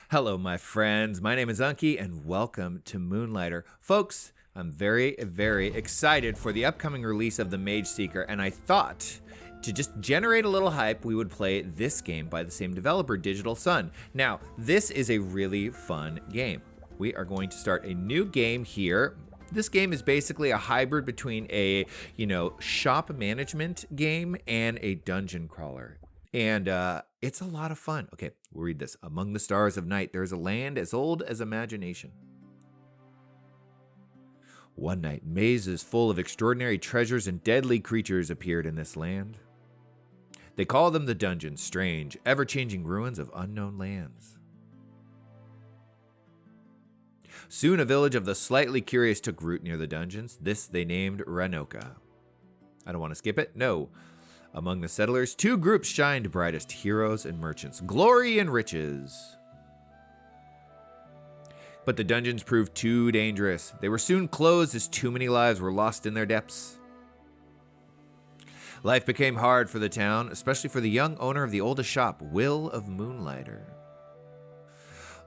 Hello, my friends. My name is Unky, and welcome to Moonlighter. Folks, I'm very, very excited for the upcoming release of the MageSeeker, and I thought to just generate a little hype, we would play this game by the same developer, Digital Sun. Now, this is a really fun game. We are going to start a new game here. This game is basically a hybrid between a, shop management game and a dungeon crawler. And it's a lot of fun. Okay, we'll read this. Among the stars of night, there is a land as old as imagination. One night, mazes full of extraordinary treasures and deadly creatures appeared in this land. They call them the dungeons, strange, ever-changing ruins of unknown lands. Soon a village of the slightly curious took root near the dungeons. This they named Rynoka. I don't want to skip it. No. Among the settlers, two groups shined brightest, heroes and merchants, glory and riches. But the dungeons proved too dangerous. They were soon closed as too many lives were lost in their depths. Life became hard for the town, especially for the young owner of the oldest shop, Will of Moonlighter.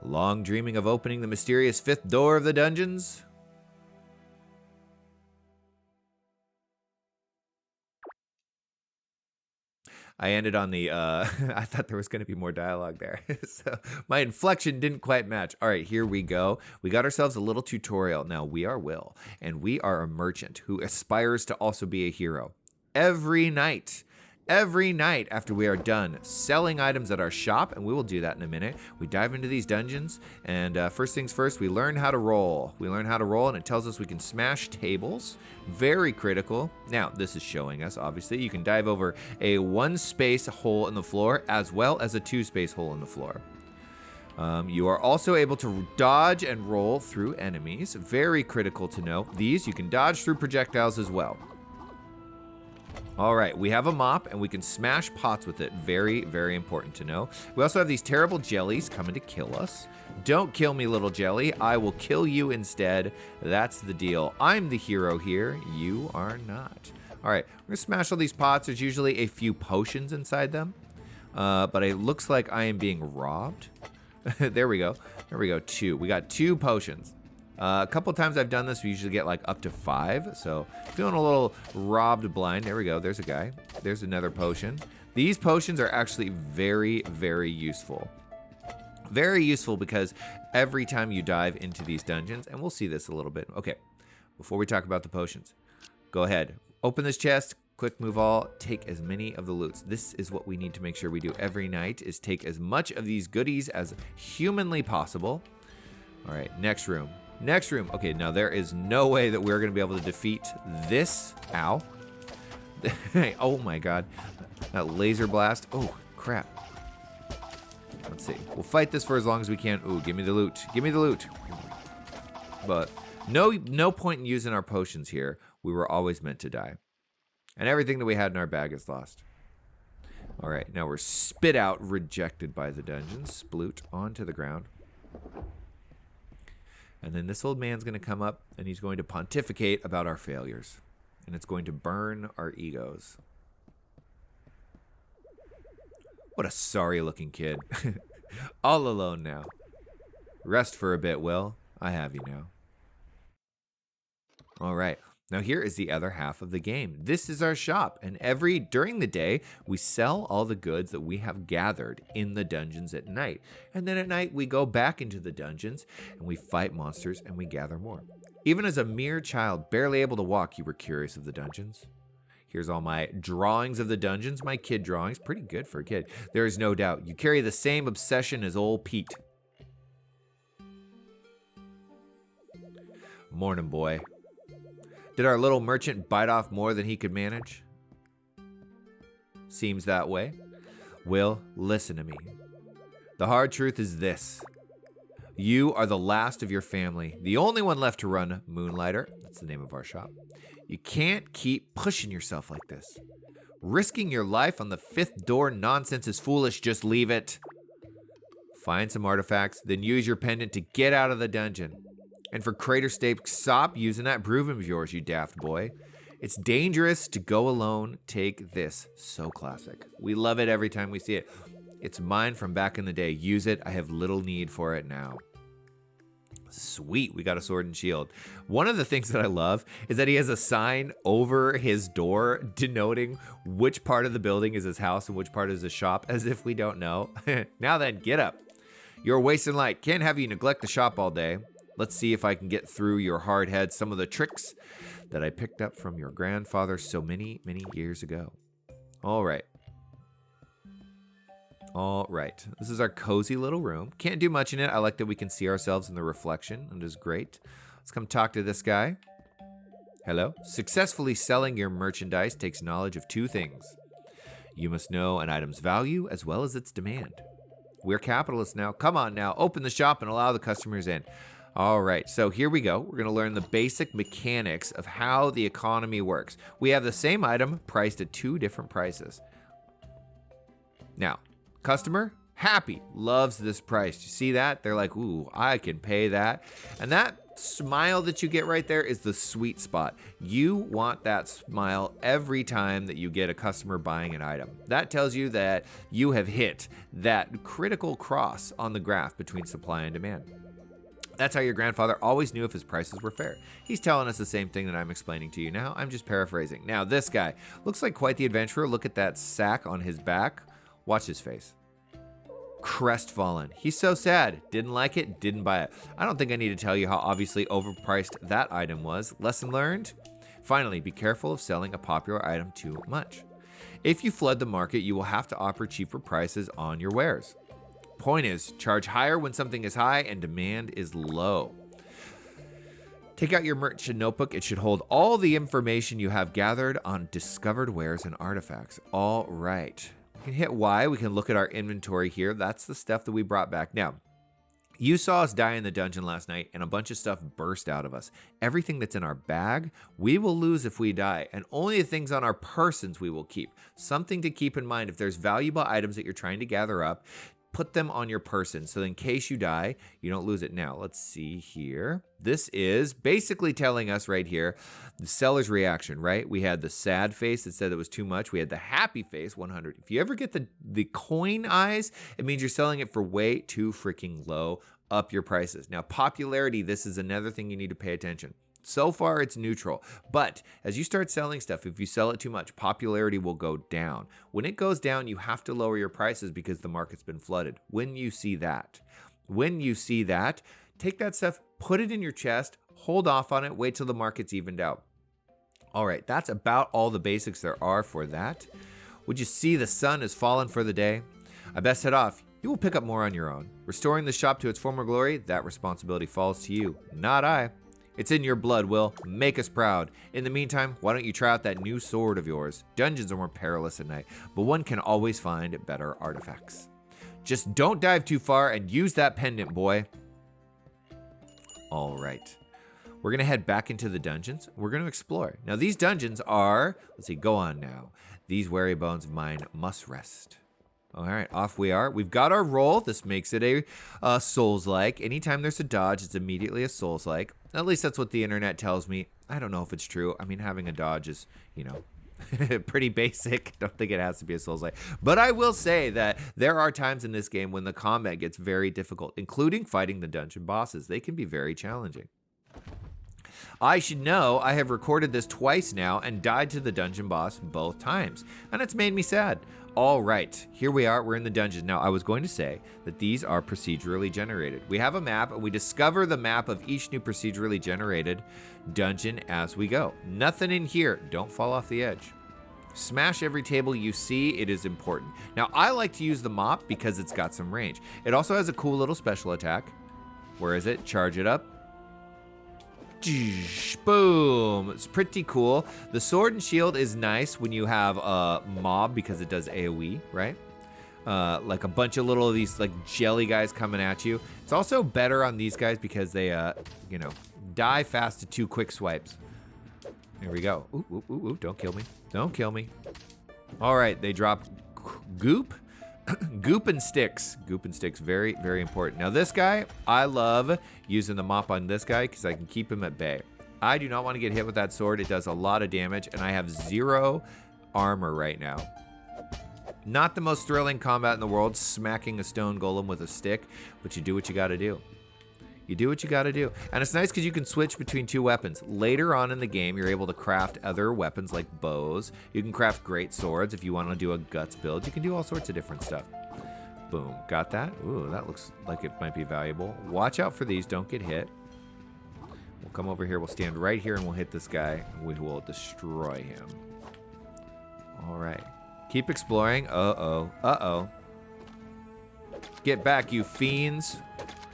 Long dreaming of opening the mysterious fifth door of the dungeons, I ended on the, I thought there was going to be more dialogue there. So my inflection didn't quite match. All right, here we go. We got ourselves a little tutorial. Now, we are Will, and we are a merchant who aspires to also be a hero. Every night after we are done selling items at our shop, and we will do that in a minute, we dive into these dungeons, and first things first, we learn how to roll. And it tells us we can smash tables. Very critical. Now, this is showing us, obviously, you can dive over a one-space hole in the floor as well as a two-space hole in the floor. You are also able to dodge and roll through enemies. Very critical to know. These, you can dodge through projectiles as well. All right, we have a mop, and we can smash pots with it. Very, very important to know. We also have these terrible jellies coming to kill us. Don't kill me, little jelly. I will kill you instead. That's the deal. I'm the hero here. You are not. All right, we're going to smash all these pots. There's usually a few potions inside them, but it looks like I am being robbed. There we go. Two. We got 2 potions. A couple times I've done this, we usually get like up to 5. So feeling a little robbed blind. There we go. There's a guy. There's another potion. These potions are actually very, very useful. Very useful because every time you dive into these dungeons, and we'll see this a little bit. Okay, before we talk about the potions, go ahead. Open this chest. Quick move all. Take as many of the loots. This is what we need to make sure we do every night, is take as much of these goodies as humanly possible. All right, next room. Okay, now there is no way that we're going to be able to defeat this. Ow. Oh my god. That laser blast. Oh, crap. Let's see. We'll fight this for as long as we can. Ooh, give me the loot. But no point in using our potions here. We were always meant to die. And everything that we had in our bag is lost. All right, now we're spit out, rejected by the dungeon. Sploot onto the ground. And then this old man's going to come up, and he's going to pontificate about our failures. And it's going to burn our egos. What a sorry-looking kid. All alone now. Rest for a bit, Will. I have you now. All right. Now here is the other half of the game. This is our shop, and during the day, we sell all the goods that we have gathered in the dungeons at night. And then at night, we go back into the dungeons, and we fight monsters, and we gather more. Even as a mere child, barely able to walk, you were curious of the dungeons. Here's all my drawings of the dungeons, my kid drawings. Pretty good for a kid. There is no doubt. You carry the same obsession as old Pete. Morning, boy. Did our little merchant bite off more than he could manage? Seems that way. Will, listen to me. The hard truth is this. You are the last of your family, the only one left to run Moonlighter. That's the name of our shop. You can't keep pushing yourself like this. Risking your life on the fifth door nonsense is foolish. Just leave it. Find some artifacts, then use your pendant to get out of the dungeon. And for crater's sake, stop using that broom of yours, you daft boy. It's dangerous to go alone. Take this. So classic. We love it every time we see it. It's mine from back in the day. Use it. I have little need for it now. Sweet, we got a sword and shield. One of the things that I love is that he has a sign over his door denoting which part of the building is his house and which part is his shop, as if we don't know. Now then, get up. You're wasting light. Can't have you neglect the shop all day. Let's see if I can get through your hard head some of the tricks that I picked up from your grandfather so many, many years ago. All right. All right, this is our cozy little room. Can't do much in it. I like that we can see ourselves in the reflection. It is great. Let's come talk to this guy. Hello. Successfully selling your merchandise takes knowledge of two things. You must know an item's value as well as its demand. We're capitalists now. Come on now, open the shop and allow the customers in. All right, so here we go. We're going to learn the basic mechanics of how the economy works. We have the same item priced at two different prices. Now, customer, happy, loves this price. You see that? They're like, ooh, I can pay that. And that smile that you get right there is the sweet spot. You want that smile every time that you get a customer buying an item. That tells you that you have hit that critical cross on the graph between supply and demand. That's how your grandfather always knew if his prices were fair. He's telling us the same thing that I'm explaining to you now. I'm just paraphrasing. Now, this guy looks like quite the adventurer. Look at that sack on his back. Watch his face. Crestfallen. He's so sad. Didn't like it, didn't buy it. I don't think I need to tell you how obviously overpriced that item was. Lesson learned? Finally, be careful of selling a popular item too much. If you flood the market, you will have to offer cheaper prices on your wares. Point is, charge higher when something is high and demand is low. Take out your merchant notebook. It should hold all the information you have gathered on discovered wares and artifacts. All right. We can hit Y. We can look at our inventory here. That's the stuff that we brought back. Now, you saw us die in the dungeon last night and a bunch of stuff burst out of us. Everything that's in our bag, we will lose if we die. And only the things on our persons we will keep. Something to keep in mind. If there's valuable items that you're trying to gather up, put them on your person, so in case you die, you don't lose it. Now, let's see here. This is basically telling us right here, the seller's reaction, right? We had the sad face that said it was too much. We had the happy face, 100. If you ever get the coin eyes, it means you're selling it for way too freaking low. Up your prices. Now, popularity, this is another thing you need to pay attention. So far, it's neutral. But as you start selling stuff, if you sell it too much, popularity will go down. When it goes down, you have to lower your prices because the market's been flooded. When you see that, take that stuff, put it in your chest, hold off on it, wait till the market's evened out. All right, that's about all the basics there are for that. Would you see the sun has fallen for the day? I best head off. You will pick up more on your own. Restoring the shop to its former glory, that responsibility falls to you, not I. It's in your blood, Will. Make us proud. In the meantime, why don't you try out that new sword of yours? Dungeons are more perilous at night, but one can always find better artifacts. Just don't dive too far and use that pendant, boy. All right. We're going to head back into the dungeons. We're going to explore. Now, these dungeons are... Let's see, go on now. These weary bones of mine must rest. All right, off we are. We've got our roll. This makes it a Souls-like. Anytime there's a dodge, it's immediately a Souls-like. At least that's what the internet tells me. I don't know if it's true. I mean, having a dodge is, you know, pretty basic. Don't think it has to be a Souls-like. But I will say that there are times in this game when the combat gets very difficult, including fighting the dungeon bosses. They can be very challenging. I should know I have recorded this twice now and died to the dungeon boss both times. And it's made me sad. All right, here we are. We're in the dungeon. Now, I was going to say that these are procedurally generated. We have a map, and we discover the map of each new procedurally generated dungeon as we go. Nothing in here. Don't fall off the edge. Smash every table you see. It is important. Now, I like to use the mop because it's got some range. It also has a cool little special attack. Where is it? Charge it up. Boom. It's pretty cool. The sword and shield is nice when you have a mob because it does AoE, right? Like a bunch of little of these like jelly guys coming at you. It's also better on these guys because they, you know, die fast to 2 quick swipes. Here we go. Ooh, ooh, ooh, ooh. Don't kill me. Don't kill me. All right. They drop goop. Goop and sticks. Goop and sticks, very, very important. Now this guy, I love using the mop on this guy because I can keep him at bay. I do not want to get hit with that sword. It does a lot of damage, and I have 0 armor right now. Not the most thrilling combat in the world, smacking a stone golem with a stick, but you do what you gotta do. You do what you gotta do. And it's nice because you can switch between two weapons. Later on in the game, you're able to craft other weapons like bows. You can craft great swords if you want to do a guts build. You can do all sorts of different stuff. Boom, got that? Ooh, that looks like it might be valuable. Watch out for these, don't get hit. We'll come over here, we'll stand right here and we'll hit this guy. We will destroy him. All right, keep exploring. Uh-oh, uh-oh. Get back, you fiends.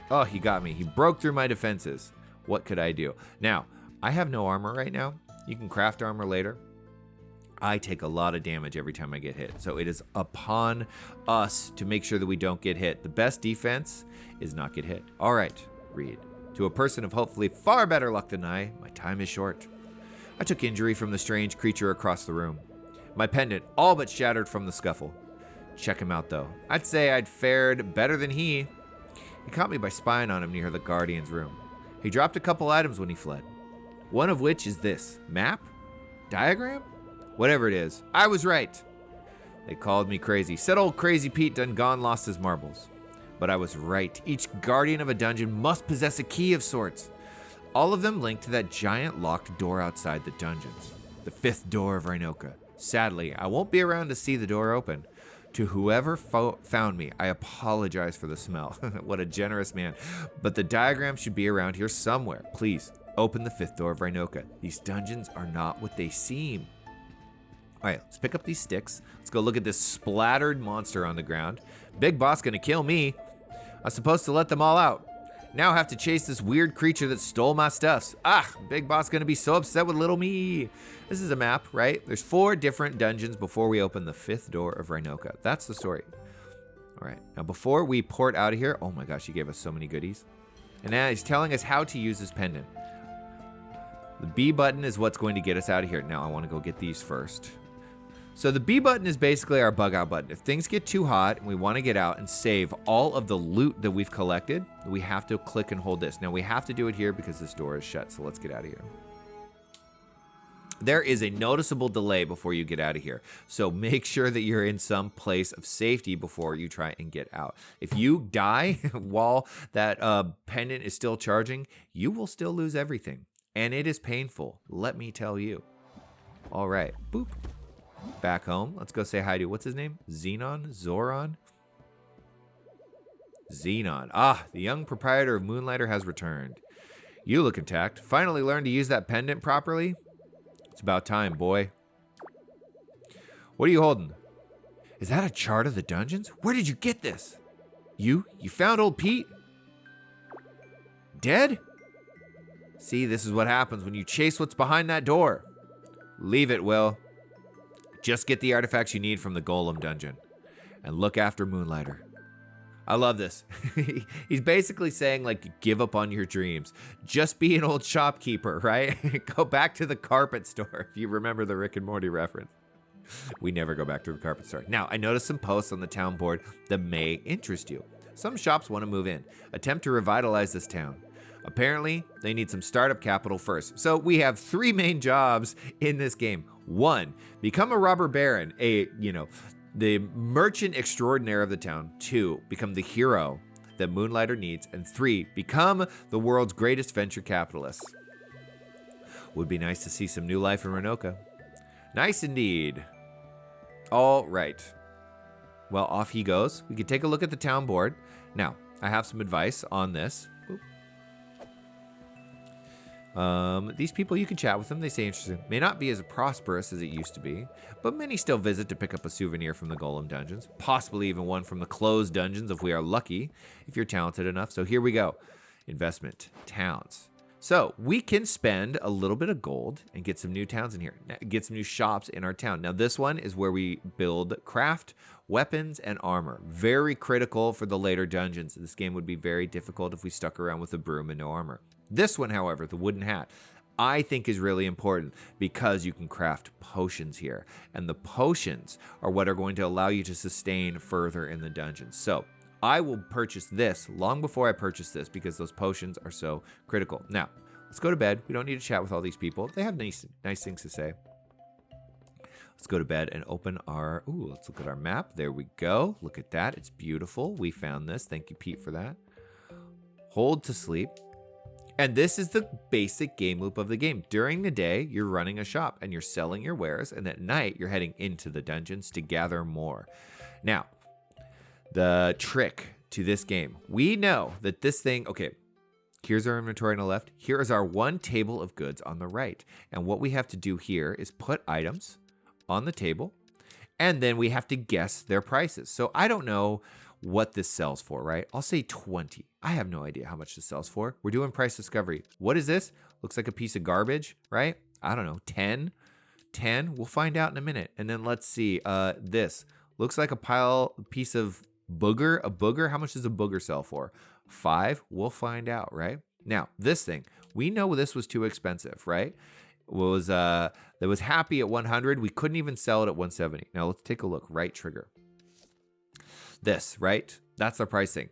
Oh, he got me. He broke through my defenses. What could I do? Now, I have no armor right now. You can craft armor later. I take a lot of damage every time I get hit. So it is upon us to make sure that we don't get hit. The best defense is not get hit. All right, read. To a person of hopefully far better luck than I, my time is short. I took injury from the strange creature across the room. My pendant all but shattered from the scuffle. Check him out, though. I'd say I'd fared better than he. He caught me by spying on him near the Guardian's room. He dropped a couple items when he fled. One of which is this. Map? Diagram? Whatever it is. I was right. They called me crazy. Said old Crazy Pete done gone lost his marbles. But I was right. Each guardian of a dungeon must possess a key of sorts. All of them linked to that giant locked door outside the dungeons. The 5th door of Rynoka. Sadly, I won't be around to see the door open. To whoever found me, I apologize for the smell. What a generous man. But the diagram should be around here somewhere. Please, open the 5th door of Rynoka. These dungeons are not what they seem. All right, let's pick up these sticks. Let's go look at this splattered monster on the ground. Big boss gonna kill me. I was supposed to let them all out. Now I have to chase this weird creature that stole my stuffs. Ah, big boss gonna be so upset with little me. This is a map, right? There's 4 different dungeons before we open the 5th door of Rynoka. That's the story. All right, now before we port out of here, oh my gosh, he gave us so many goodies. And now he's telling us how to use this pendant. The B button is what's going to get us out of here. Now I wanna go get these first. So the B button is basically our bug out button. If things get too hot and we want to get out and save all of the loot that we've collected, we have to click and hold this. Now we have to do it here because this door is shut, so let's get out of here. There is a noticeable delay before you get out of here, so make sure that you're in some place of safety before you try and get out. If you die while that pendant is still charging, you will still lose everything, and it is painful, let me tell you. All right, boop. Back home. Let's go say hi to, what's his name? Xenon? Zoran? Xenon. Ah, the young proprietor of Moonlighter has returned. You look intact. Finally learned to use that pendant properly? It's about time, boy. What are you holding? Is that a chart of the dungeons? Where did you get this? You found old Pete? Dead? See, this is what happens when you chase what's behind that door. Leave it, Will. Just get the artifacts you need from the Golem dungeon. And look after Moonlighter. I love this. He's basically saying, like, give up on your dreams. Just be an old shopkeeper, right? Go back to the carpet store, if you remember the Rick and Morty reference. We never go back to the carpet store. Now, I noticed some posts on the town board that may interest you. Some shops want to move in. Attempt to revitalize this town. Apparently, they need some startup capital first. So we have 3 main jobs in this game. 1, become a robber baron, the merchant extraordinaire of the town. 2, become the hero that Moonlighter needs. And 3, become the world's greatest venture capitalist. Would be nice to see some new life in Rynoka. Nice indeed. All right. Well, off he goes. We can take a look at the town board. Now, I have some advice on this. These people, you can chat with them. They say interesting. May not be as prosperous as it used to be, but many still visit to pick up a souvenir from the Golem dungeons, possibly even one from the closed dungeons if we are lucky, if you're talented enough. So here we go. Investment, towns. So we can spend a little bit of gold and get some new towns in here, get some new shops in our town. Now this one is where we build craft, weapons, and armor. Very critical for the later dungeons. This game would be very difficult if we stuck around with a broom and no armor. This one, however, the wooden hat, I think is really important because you can craft potions here. And the potions are what are going to allow you to sustain further in the dungeons. So I will purchase this long before I purchase this because those potions are so critical. Now, let's go to bed. We don't need to chat with all these people. They have nice things to say. Let's go to bed and open our, ooh, let's look at our map. There we go. Look at that. It's beautiful. We found this. Thank you, Pete, for that. Hold to sleep. And this is the basic game loop of the game. During the day, you're running a shop and you're selling your wares. And at night, you're heading into the dungeons to gather more. Now, the trick to this game, we know that this thing, okay, here's our inventory on the left. Here is our one table of goods on the right. And what we have to do here is put items on the table. And then we have to guess their prices. So I don't know what this sells for, right? I'll say 20. I have no idea how much this sells for. We're doing price discovery. What is this? Looks like a piece of garbage, right? I don't know, 10? 10? We'll find out in a minute. And then let's see, this looks like a piece of booger. A booger, how much does a booger sell for? 5? We'll find out, right? Now, this thing, we know this was too expensive, right? That was happy at 100. We couldn't even sell it at 170. Now let's take a look. Right trigger. This, right? That's the pricing.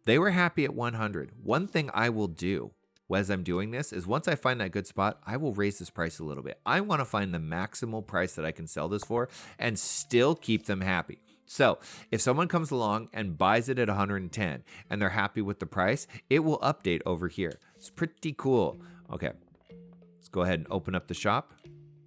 They were happy at 100. One thing I will do as I'm doing this is once I find that good spot, I will raise this price a little bit. I want to find the maximal price that I can sell this for and still keep them happy. So if someone comes along and buys it at 110 and they're happy with the price, it will update over here. It's pretty cool. Okay, let's go ahead and open up the shop.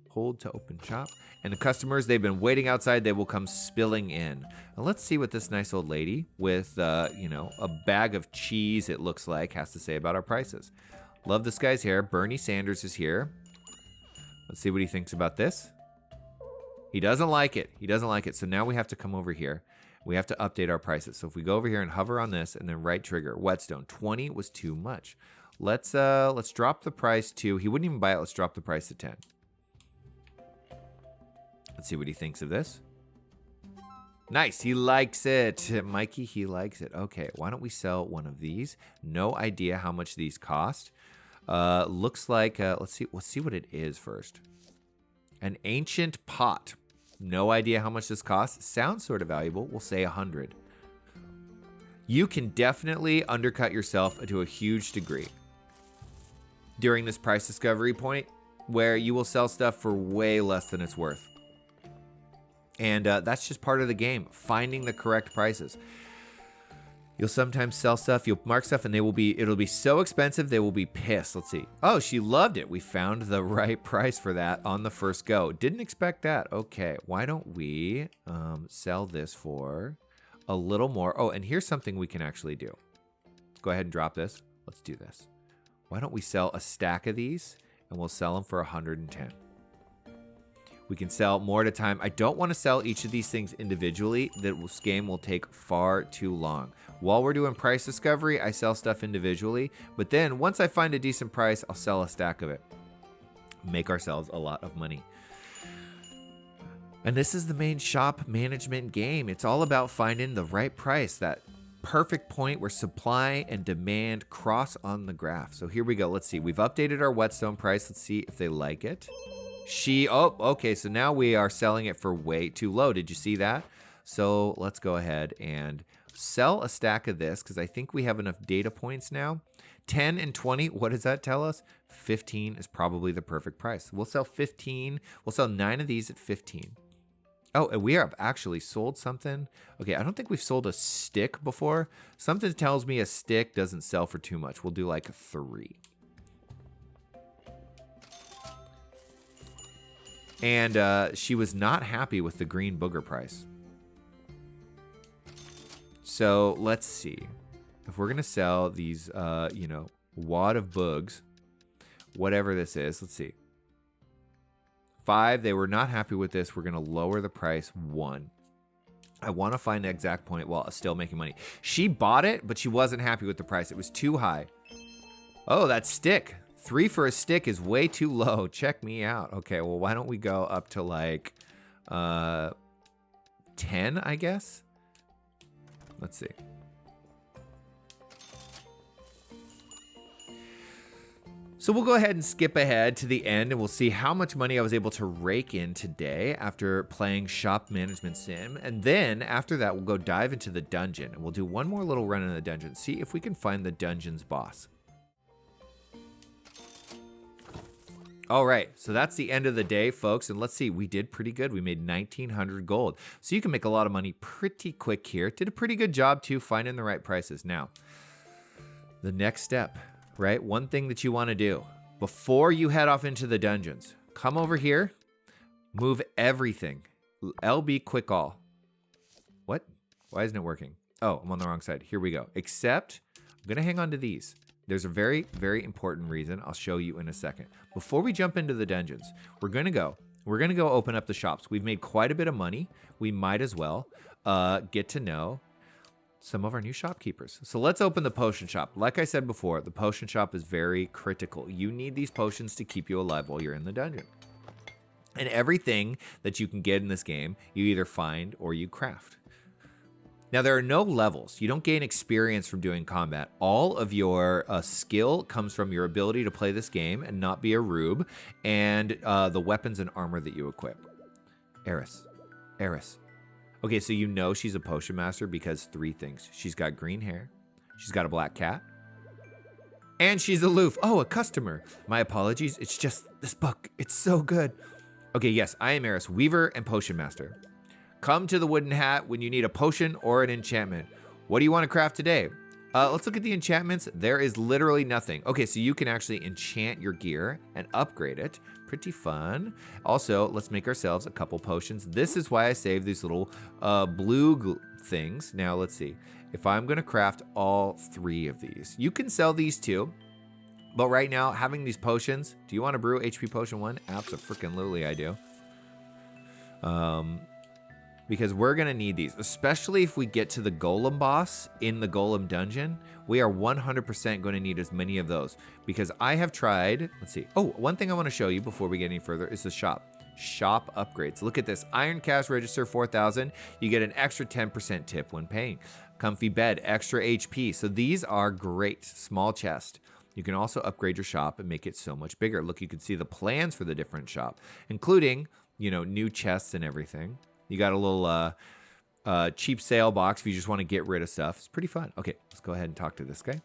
Hold to open shop. And the customers, they've been waiting outside. They will come spilling in. Now let's see what this nice old lady with, a bag of cheese, it looks like, has to say about our prices. Love this guy's hair. Bernie Sanders is here. Let's see what he thinks about this. He doesn't like it. He doesn't like it. So now we have to come over here. We have to update our prices. So if we go over here and hover on this and then right trigger, whetstone, 20 was too much. Let's drop the price to, he wouldn't even buy it. Let's drop the price to 10. Let's see what he thinks of this. Nice, he likes it. Mikey, he likes it. Okay, why don't we sell one of these? No idea how much these cost. Looks like, let's see what it is first. An ancient pot. No idea how much this costs. Sounds sort of valuable. We'll say 100. You can definitely undercut yourself to a huge degree during this price discovery point where you will sell stuff for way less than it's worth. And that's just part of the game, finding the correct prices. You'll sometimes sell stuff, you'll mark stuff, and it'll be so expensive, they will be pissed. Let's see. Oh, she loved it. We found the right price for that on the first go. Didn't expect that. Okay, why don't we sell this for a little more? Oh, and here's something we can actually do. Let's go ahead and drop this. Let's do this. Why don't we sell a stack of these, and we'll sell them for 110. We can sell more at a time. I don't want to sell each of these things individually. This game will take far too long. While we're doing price discovery, I sell stuff individually. But then once I find a decent price, I'll sell a stack of it. Make ourselves a lot of money. And this is the main shop management game. It's all about finding the right price, that perfect point where supply and demand cross on the graph. So here we go. Let's see. We've updated our whetstone price. Let's see if they like it. Okay, so now we are selling it for way too low. Did you see that? So let's go ahead and sell a stack of this because I think we have enough data points now. 10 and 20, what does that tell us? 15 is probably the perfect price. We'll sell 15. We'll sell 9 of these at 15. Oh, and we have actually sold something. Okay, I don't think we've sold a stick before. Something tells me a stick doesn't sell for too much. We'll do like 3. And she was not happy with the green booger price. So let's see. If we're going to sell these, wad of bugs, whatever this is, let's see. 5, they were not happy with this. We're going to lower the price 1. I want to find the exact point while still making money. She bought it, but she wasn't happy with the price. It was too high. Oh, that stick. 3 for a stick is way too low. Check me out. Okay, well, why don't we go up to like 10, I guess? Let's see. So we'll go ahead and skip ahead to the end and we'll see how much money I was able to rake in today after playing Shop Management Sim. And then after that, we'll go dive into the dungeon and we'll do one more little run in the dungeon. See if we can find the dungeon's boss. All right, so that's the end of the day, folks. And let's see, we did pretty good. We made 1,900 gold. So you can make a lot of money pretty quick here. Did a pretty good job, too, finding the right prices. Now, the next step, right? One thing that you want to do before you head off into the dungeons, come over here, move everything. LB quick all. What? Why isn't it working? Oh, I'm on the wrong side. Here we go. Except, I'm going to hang on to these. There's a very, very important reason. I'll show you in a second. Before we jump into the dungeons, we're going to go open up the shops. We've made quite a bit of money. We might as well get to know some of our new shopkeepers. So let's open the potion shop. Like I said before, the potion shop is very critical. You need these potions to keep you alive while you're in the dungeon. And everything that you can get in this game, you either find or you craft. Now, there are no levels. You don't gain experience from doing combat. All of your skill comes from your ability to play this game and not be a rube, and the weapons and armor that you equip. Eris. Okay, so you know she's a potion master because 3 things. She's got green hair, she's got a black cat, and she's aloof. Oh, a customer. My apologies. It's just this book. It's so good. Okay, yes, I am Eris, weaver and potion master. Come to the Wooden Hat when you need a potion or an enchantment. What do you want to craft today? Let's look at the enchantments. There is literally nothing. Okay, so you can actually enchant your gear and upgrade it. Pretty fun. Also, let's make ourselves a couple potions. This is why I saved these little blue things. Now, let's see. If I'm going to craft all 3 of these. You can sell these too. But right now, having these potions. Do you want to brew HP Potion 1? Abso-freaking-lutely I do. Because we're going to need these, especially if we get to the golem boss in the golem dungeon. We are 100% going to need as many of those because I have tried. Let's see. Oh, one thing I want to show you before we get any further is the shop. Shop upgrades. Look at this. Iron cast register 4,000. You get an extra 10% tip when paying. Comfy bed, extra HP. So these are great. Small chest. You can also upgrade your shop and make it so much bigger. Look, you can see the plans for the different shop, including, you know, new chests and everything. You got a little cheap sale box if you just want to get rid of stuff. It's pretty fun. Okay, let's go ahead and talk to this guy.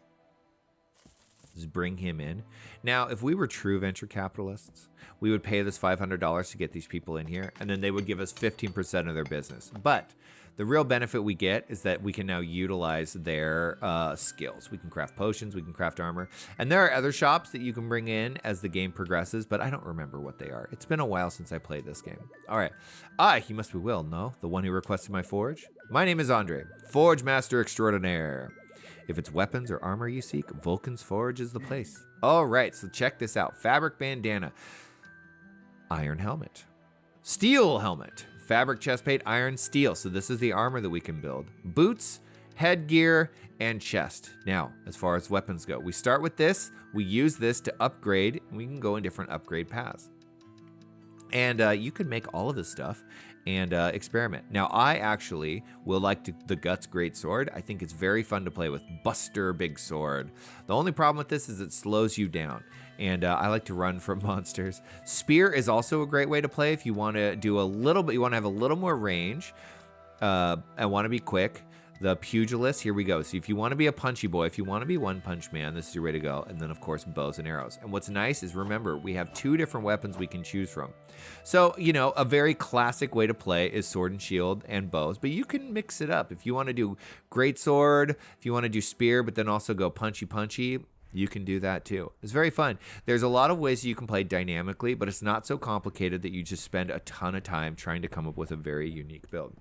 Let's bring him in. Now, if we were true venture capitalists, we would pay this $500 to get these people in here, and then they would give us 15% of their business. But the real benefit we get is that we can now utilize their skills. We can craft potions, we can craft armor. And there are other shops that you can bring in as the game progresses, but I don't remember what they are. It's been a while since I played this game. All right. He must be Will, no? The one who requested my forge? My name is Andre, Forge Master Extraordinaire. If it's weapons or armor you seek, Vulcan's Forge is the place. All right, so check this out. Fabric bandana, iron helmet, steel helmet, fabric chestplate, iron, steel. So this is the armor that we can build. Boots, headgear, and chest. Now, as far as weapons go, we start with this. We use this to upgrade, and we can go in different upgrade paths. And you can make all of this stuff and experiment. Now, I actually will like the Guts Great Sword. I think it's very fun to play with. Buster Big Sword. The only problem with this is it slows you down. And I like to run from monsters. Spear is also a great way to play if you want to do a little bit, you want to have a little more range and want to be quick. The pugilist, here we go. So if you want to be a punchy boy, if you want to be One Punch Man, this is your way to go. And then, of course, bows and arrows. And what's nice is, remember, we have 2 different weapons we can choose from. So, you know, a very classic way to play is sword and shield and bows. But you can mix it up. If you want to do great sword, if you want to do spear, but then also go punchy, you can do that too. It's very fun. There's a lot of ways you can play dynamically, but it's not so complicated that you just spend a ton of time trying to come up with a very unique build.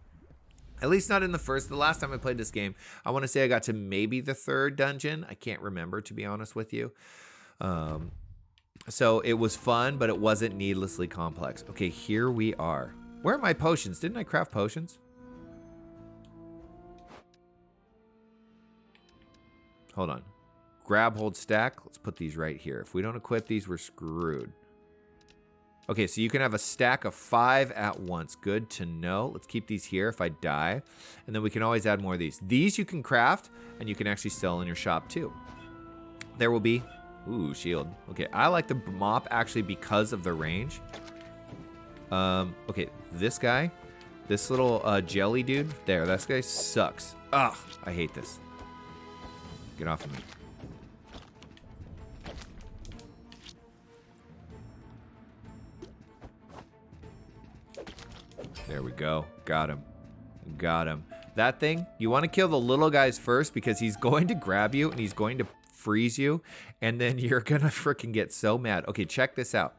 At least not in the last time I played this game. I want to say I got to maybe the 3rd dungeon. I can't remember, to be honest with you. So it was fun, but it wasn't needlessly complex. Okay, here we are. Where are my potions? Didn't I craft potions? Hold on. Grab, hold, stack. Let's put these right here. If we don't equip these, we're screwed. Okay, so you can have a stack of 5 at once. Good to know. Let's keep these here if I die. And then we can always add more of these. These you can craft, and you can actually sell in your shop too. There will be... Ooh, shield. Okay, I like the mop actually because of the range. Okay, this guy. This little jelly dude. There, this guy sucks. Ugh, I hate this. Get off of me. There we go. Got him. Got him. That thing, you want to kill the little guys first because he's going to grab you and he's going to freeze you. And then you're going to freaking get so mad. Okay, check this out.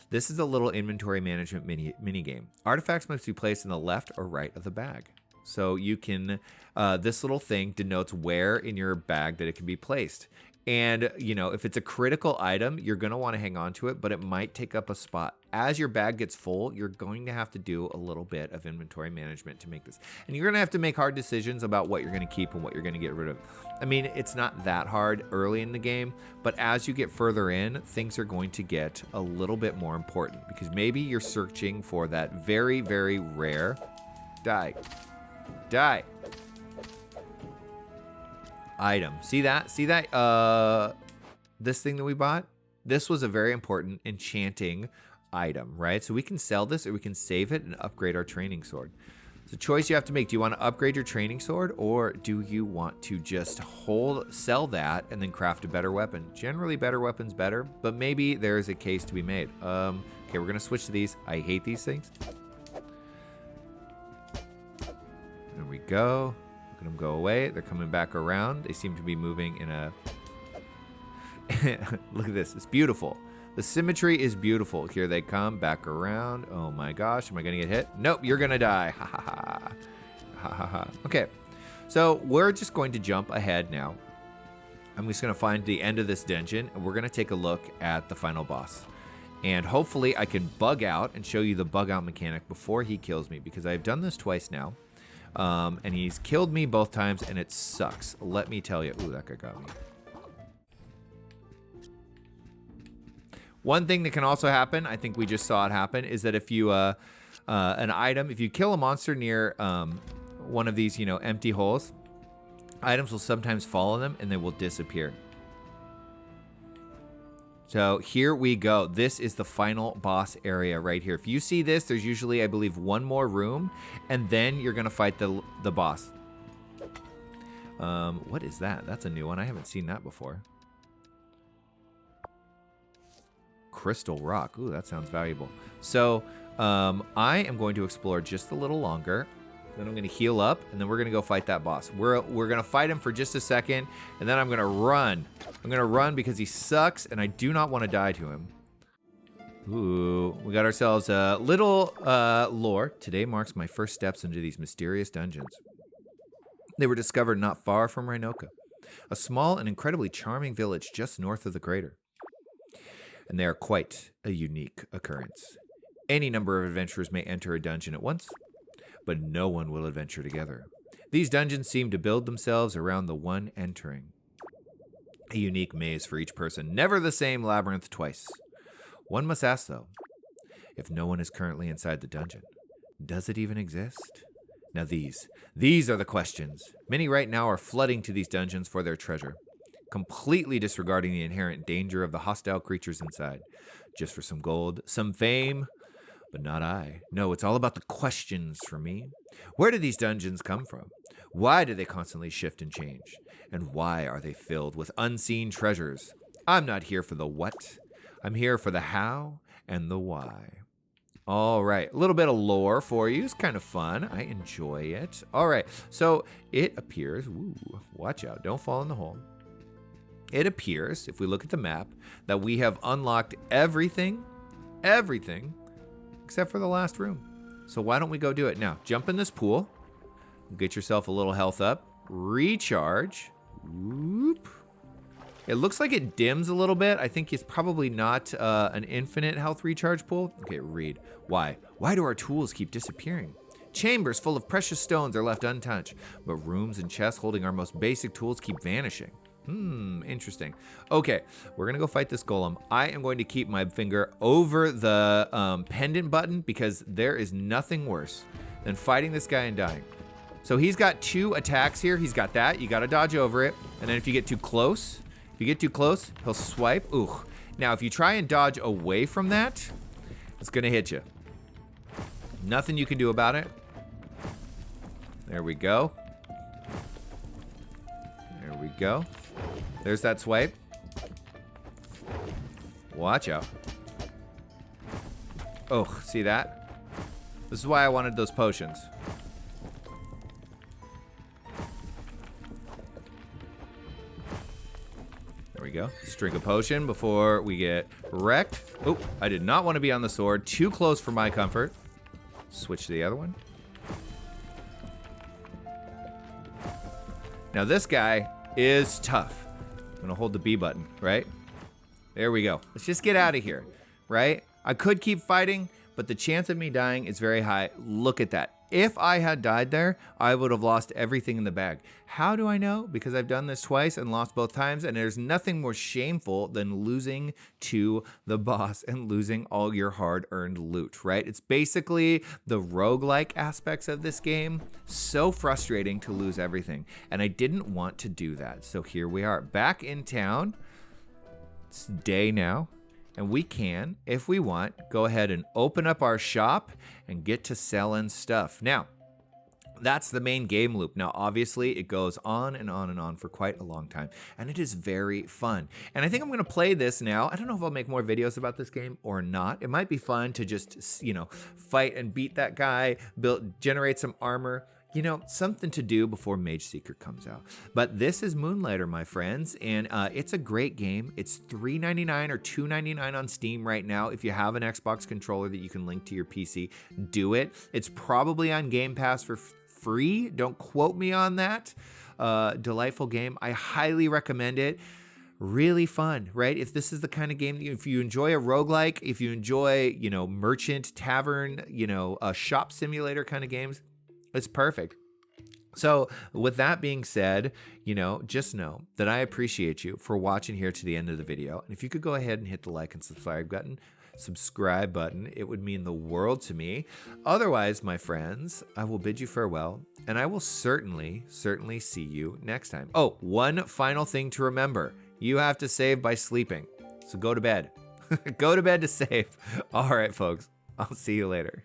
This is a little inventory management mini game. Artifacts must be placed in the left or right of the bag. So you can, this little thing denotes where in your bag that it can be placed. And, you know, if it's a critical item, you're going to want to hang on to it, but it might take up a spot. As your bag gets full, you're going to have to do a little bit of inventory management to make this. And you're going to have to make hard decisions about what you're going to keep and what you're going to get rid of. I mean, it's not that hard early in the game, but as you get further in, things are going to get a little bit more important because maybe you're searching for that very, very rare die item. See that? See that? This thing that we bought? This was a very important enchanting item, right? So we can sell this or we can save it and upgrade our training sword. It's a choice you have to make. Do you want to upgrade your training sword or do you want to just sell that and then craft a better weapon? Generally, better weapon's better, but maybe there's a case to be made. Okay, we're going to switch to these. I hate these things. There we go. Look at them go away. They're coming back around. They seem to be moving in a... Look at this. It's beautiful. The symmetry is beautiful. Here they come back around. Oh my gosh. Am I going to get hit? Nope. You're going to die. Ha ha ha. Ha ha ha. Okay. So we're just going to jump ahead now. I'm just going to find the end of this dungeon and we're going to take a look at the final boss. And hopefully I can bug out and show you the bug out mechanic before he kills me because I've done this twice now. And he's killed me both times and it sucks. Let me tell you. Ooh, that guy got me. One thing that can also happen, I think we just saw it happen, is that if you, if you kill a monster near one of these, empty holes, items will sometimes fall on them and they will disappear. So here we go. This is the final boss area right here. If you see this, there's usually, I believe, one more room, and then you're going to fight the boss. What is that? That's a new one. I haven't seen that before. Crystal rock. Ooh, that sounds valuable. So I am going to explore just a little longer. Then I'm going to heal up, and then we're going to go fight that boss. We're going to fight him for just a second, and then I'm going to run. I'm going to run because he sucks, and I do not want to die to him. Ooh, we got ourselves a little lore. Today marks my first steps into these mysterious dungeons. They were discovered not far from Rynoka, a small and incredibly charming village just north of the crater. And they are quite a unique occurrence. Any number of adventurers may enter a dungeon at once, but no one will adventure together. These dungeons seem to build themselves around the one entering. A unique maze for each person, never the same labyrinth twice. One must ask, though, if no one is currently inside the dungeon, does it even exist? Now these are the questions. Many right now are flooding to these dungeons for their treasure, completely disregarding the inherent danger of the hostile creatures inside, just for some gold, some fame. But not I. No, it's all about the questions for me. Where do these dungeons come from? Why do they constantly shift and change? And why are they filled with unseen treasures? I'm not here for the what. I'm here for the how and the why. All right, a little bit of lore for you. It's kind of fun. I enjoy it. All right, so it appears, ooh, watch out, don't fall in the hole. It appears, if we look at the map, that we have unlocked everything, except for the last room. So why don't we go do it now? Jump in this pool. Get yourself a little health up. Recharge. Whoop. It looks like it dims a little bit. I think it's probably not an infinite health recharge pool. Okay, read. Why? Why do our tools keep disappearing? Chambers full of precious stones are left untouched, but rooms and chests holding our most basic tools keep vanishing. Interesting. Okay, we're gonna go fight this golem. I am going to keep my finger over the pendant button because there is nothing worse than fighting this guy and dying. So he's got 2 attacks here. He's got that. You gotta dodge over it. And then if you get too close, he'll swipe. Ooh. Now, if you try and dodge away from that, it's gonna hit you. Nothing you can do about it. There we go. There we go. There's that swipe. Watch out. Oh, see that? This is why I wanted those potions. There we go. Let's drink a potion before we get wrecked. Oh, I did not want to be on the sword. Too close for my comfort. Switch to the other one. Now this guy is tough. I'm gonna hold the B button, right? There we go. Let's just get out of here, right? I could keep fighting, but the chance of me dying is very high. Look at that. If I had died there, I would have lost everything in the bag. How do I know? Because I've done this twice and lost both times, and there's nothing more shameful than losing to the boss and losing all your hard-earned loot, right? It's basically the roguelike aspects of this game. So frustrating to lose everything, and I didn't want to do that. So here we are, back in town. It's day now. And we can, if we want, go ahead and open up our shop and get to selling stuff. Now, that's the main game loop. Now, obviously, it goes on and on and on for quite a long time, and it is very fun. And I think I'm going to play this now. I don't know if I'll make more videos about this game or not. It might be fun to just, you know, fight and beat that guy, generate some armor. You know, something to do before MageSeeker comes out. But this is Moonlighter, my friends, and it's a great game. It's $3.99 or $2.99 on Steam right now. If you have an Xbox controller that you can link to your PC, do it. It's probably on Game Pass for free. Don't quote me on that. Delightful game. I highly recommend it. Really fun, right? If this is the kind of game, if you enjoy a roguelike, if you enjoy, you know, merchant, tavern, you know, shop simulator kind of games, it's perfect. So with that being said, you know, just know that I appreciate you for watching here to the end of the video. And if you could go ahead and hit the like and subscribe button, it would mean the world to me. Otherwise, my friends, I will bid you farewell, and I will certainly see you next time. Oh, one final thing to remember. You have to save by sleeping. So go to bed. Go to bed to save. All right, folks. I'll see you later.